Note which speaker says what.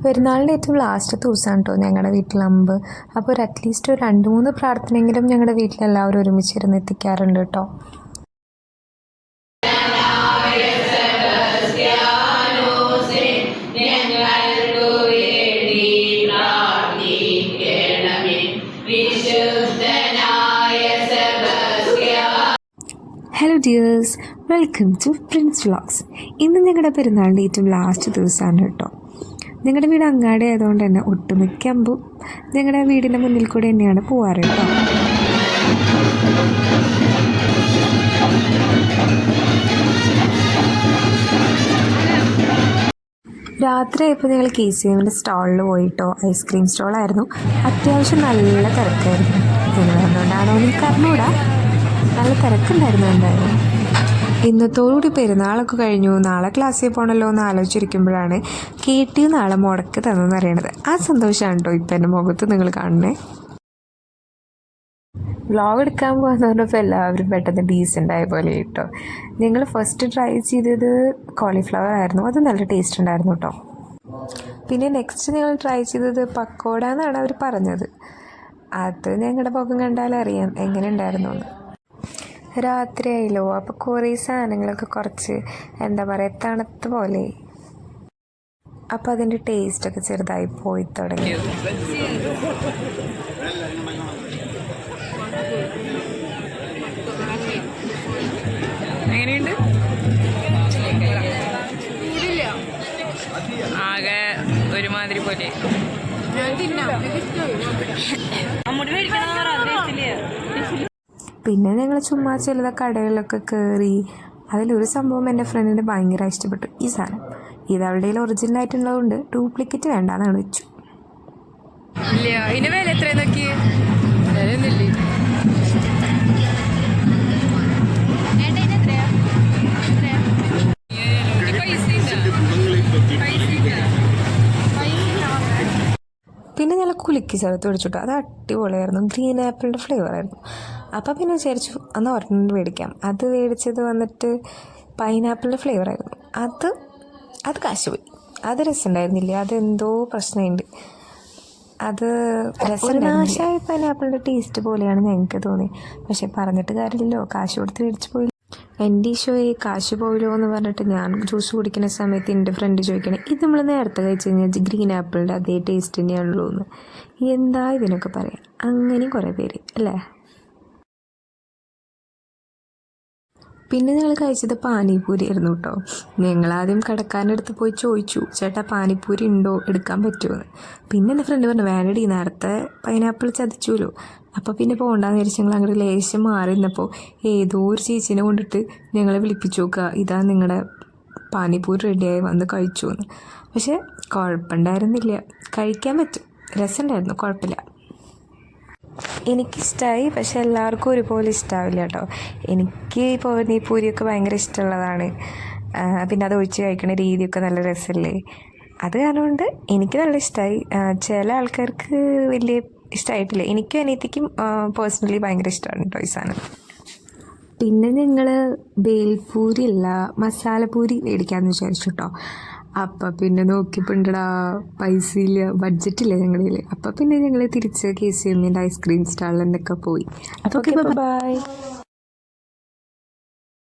Speaker 1: പെരുന്നാളിൻ്റെ ഏറ്റവും ലാസ്റ്റത്തെ ദിവസമാണ് കേട്ടോ ഞങ്ങളുടെ വീട്ടിൽ അമ്പ്. അപ്പോൾ ഒരു അറ്റ്ലീസ്റ്റ് ഒരു 2-3 പ്രാർത്ഥനയെങ്കിലും ഞങ്ങളുടെ വീട്ടിലെല്ലാവരും ഒരുമിച്ചിരുന്ന് എത്തിക്കാറുണ്ട് കേട്ടോ. Hello dears, welcome to Prince vlogs. ഇന്ന് ഞങ്ങളുടെ പെരുന്നാളിൻ്റെ ഏറ്റവും ലാസ്റ്റ് ദിവസമാണ് കേട്ടോ. ഞങ്ങളുടെ വീട് അങ്ങാടി ആയതുകൊണ്ട് തന്നെ ഒട്ടുമിക്ക അമ്പും ഞങ്ങളുടെ വീടിൻ്റെ മുന്നിൽ കൂടെ തന്നെയാണ് പോവാറ് കേട്ടോ. രാത്രിയായപ്പോൾ ഞങ്ങൾ KCMൻ്റെ സ്റ്റാളിൽ പോയിട്ടോ. ഐസ്ക്രീം സ്റ്റോളായിരുന്നു. അത്യാവശ്യം നല്ല തിരക്കായിരുന്നു. എന്തുകൊണ്ടാണോ എനിക്ക് അറിഞ്ഞൂടാ, നല്ല തിരക്കുണ്ടായിരുന്നു എന്തായാലും. ഇന്നത്തോടുകൂടി പെരുന്നാളൊക്കെ കഴിഞ്ഞു. നാളെ ക്ലാസ്സിൽ പോകണമല്ലോ എന്ന് ആലോചിച്ചിരിക്കുമ്പോഴാണ് KTU നാളെ മുടക്ക് തന്നെന്ന് അറിയണത്. ആ സന്തോഷമാണ് കേട്ടോ ഇപ്പം എൻ്റെ മുഖത്ത് നിങ്ങൾ കാണണേ. വ്ളോഗ് എടുക്കാൻ പോകാന്ന് പറഞ്ഞപ്പോൾ എല്ലാവരും പെട്ടെന്ന് ഡീസൻ്റ് ആയ പോലെ കേട്ടോ. ഞങ്ങൾ ഫസ്റ്റ് ട്രൈ ചെയ്തത് കോളിഫ്ലവർ ആയിരുന്നു. അത് നല്ല ടേസ്റ്റ് ഉണ്ടായിരുന്നു കേട്ടോ. പിന്നെ നെക്സ്റ്റ് ഞങ്ങൾ ട്രൈ ചെയ്തത് പക്കോട എന്നാണ് അവർ പറഞ്ഞത്. അത് ഞങ്ങളുടെ മുഖം കണ്ടാലറിയാം എങ്ങനെ ഉണ്ടായിരുന്നു എന്ന്. രാത്രിയായല്ലോ, അപ്പോൾ കുറേ സാധനങ്ങളൊക്കെ കുറച്ച് എന്താ പറയുക തണുത്ത പോലെ, അപ്പോൾ അതിൻ്റെ ടേസ്റ്റൊക്കെ ചെറുതായി പോയി തുടങ്ങി.
Speaker 2: എങ്ങനെയുണ്ട്? ആകെ ഒരുമാതിരി പോലെ.
Speaker 1: പിന്നെ ഞങ്ങൾ ചുമ്മാ ചില കടകളിലൊക്കെ കയറി. അതിലൊരു സംഭവം എൻ്റെ ഫ്രണ്ടിന് ഭയങ്കര ഇഷ്ടപ്പെട്ടു. ഈ സാധനം ഇത് അവളുടെ ഒറിജിനൽ ആയിട്ടുള്ളതുകൊണ്ട് ഡ്യൂപ്ലിക്കേറ്റ് വേണ്ടാന്നാണ് വെച്ചു.
Speaker 2: ഇല്ല, ഇതിന് വില എത്ര നോക്കി? വിലയൊന്നുമില്ലേ?
Speaker 1: പിന്നെ ഞങ്ങൾ കുലുക്കി ചേർത്ത് പിടിച്ചിട്ടു. അത് അടിപൊളിയായിരുന്നു. ഗ്രീൻ ആപ്പിളിൻ്റെ ഫ്ലേവർ ആയിരുന്നു. അപ്പോൾ പിന്നെ വിചാരിച്ചു എന്നാൽ ഒരെണ്ണം മേടിക്കാം. അത് മേടിച്ചത് വന്നിട്ട് പൈനാപ്പിളിൻ്റെ ഫ്ലേവർ ആയിരുന്നു. അത് കാശ് പോയി. അത് രസമുണ്ടായിരുന്നില്ല. അതെന്തോ പ്രശ്നമുണ്ട്. അത് രസമായി പൈനാപ്പിളിൻ്റെ ടേസ്റ്റ് പോലെയാണ് ഞങ്ങൾക്ക് തോന്നി. പക്ഷെ പറഞ്ഞിട്ട് കാര്യമില്ലല്ലോ, കാശ് കൊടുത്ത് മേടിച്ച് പോയി. എൻ്റെ ഈശോയെ കാശ് പോയില്ലോ എന്ന് പറഞ്ഞിട്ട് ഞാൻ ജ്യൂസ് കുടിക്കുന്ന സമയത്ത് എൻ്റെ ഫ്രണ്ട് ചോദിക്കണേ, ഇത് നമ്മൾ നേരത്തെ കഴിച്ച് കഴിഞ്ഞാൽ ഗ്രീൻ ആപ്പിളിൻ്റെ അതേ ടേസ്റ്റ് തന്നെയാണല്ലോ എന്ന്. എന്താ ഇതിനൊക്കെ പറയാം. അങ്ങനെയും കുറേ പേര് അല്ലേ. പിന്നെ ഞങ്ങൾ കഴിച്ചത് പാനിപൂരി ആയിരുന്നു കേട്ടോ. ഞങ്ങളാദ്യം കടക്കാരൻ്റെ അടുത്ത് പോയി ചോദിച്ചു, ചേട്ടാ പാനിപൂരി ഉണ്ടോ, എടുക്കാൻ പറ്റുമോ എന്ന്. പിന്നെ എൻ്റെ ഫ്രണ്ട് പറഞ്ഞു, വേണ്ടടി നേരത്തെ പൈനാപ്പിൾ ചതച്ചുല്ലോ, അപ്പോൾ പിന്നെ പോകണ്ടെന്ന് വിചാരിച്ച് ഞങ്ങൾ അങ്ങോട്ട് ലേശം മാറി നിന്നപ്പോൾ ഏതോ ഒരു ചേച്ചീനെ കൊണ്ടിട്ട് ഞങ്ങളെ വിളിപ്പിച്ചു നോക്കുക, ഇതാ നിങ്ങളുടെ പാനിപൂരി റെഡിയായി വന്ന് കഴിച്ചു എന്ന്. പക്ഷേ കുഴപ്പമുണ്ടായിരുന്നില്ല, കഴിക്കാൻ പറ്റും, രസമുണ്ടായിരുന്നു, കുഴപ്പമില്ല. എനിക്കിഷ്ടമായി. പക്ഷെ എല്ലാവർക്കും ഒരുപോലെ ഇഷ്ടമാവില്ല കേട്ടോ. എനിക്ക് പാനിപൂരിയൊക്കെ ഭയങ്കര ഇഷ്ടമുള്ളതാണ്. പിന്നെ അത് ഒഴിച്ച് കഴിക്കുന്ന രീതിയൊക്കെ നല്ല രസമല്ലേ. അത് കാരണം കൊണ്ട് എനിക്ക് നല്ല ഇഷ്ടമായി. ചില ആൾക്കാർക്ക് വലിയ ഇഷ്ടമായിട്ടില്ല. എനിക്കും അനിയത്തിക്കും പേഴ്സണലി ഭയങ്കര ഇഷ്ടമാണ് കേട്ടോ ഈ സാധനം. പിന്നെ ഞങ്ങൾ ബേൽപൂരി അല്ല മസാലപൂരി മേടിക്കാമെന്ന് വിചാരിച്ചു കേട്ടോ. അപ്പം പിന്നെ നോക്കിയപ്പോണ്ടടാ പൈസയില്ല, ബഡ്ജറ്റില്ല ഞങ്ങളുടെ കയ്യിൽ. അപ്പം പിന്നെ ഞങ്ങൾ തിരിച്ച് KCMൻ്റെ ഐസ്ക്രീം സ്റ്റാളിൽ നിന്നൊക്കെ പോയി. അപ്പോൾ ബൈ.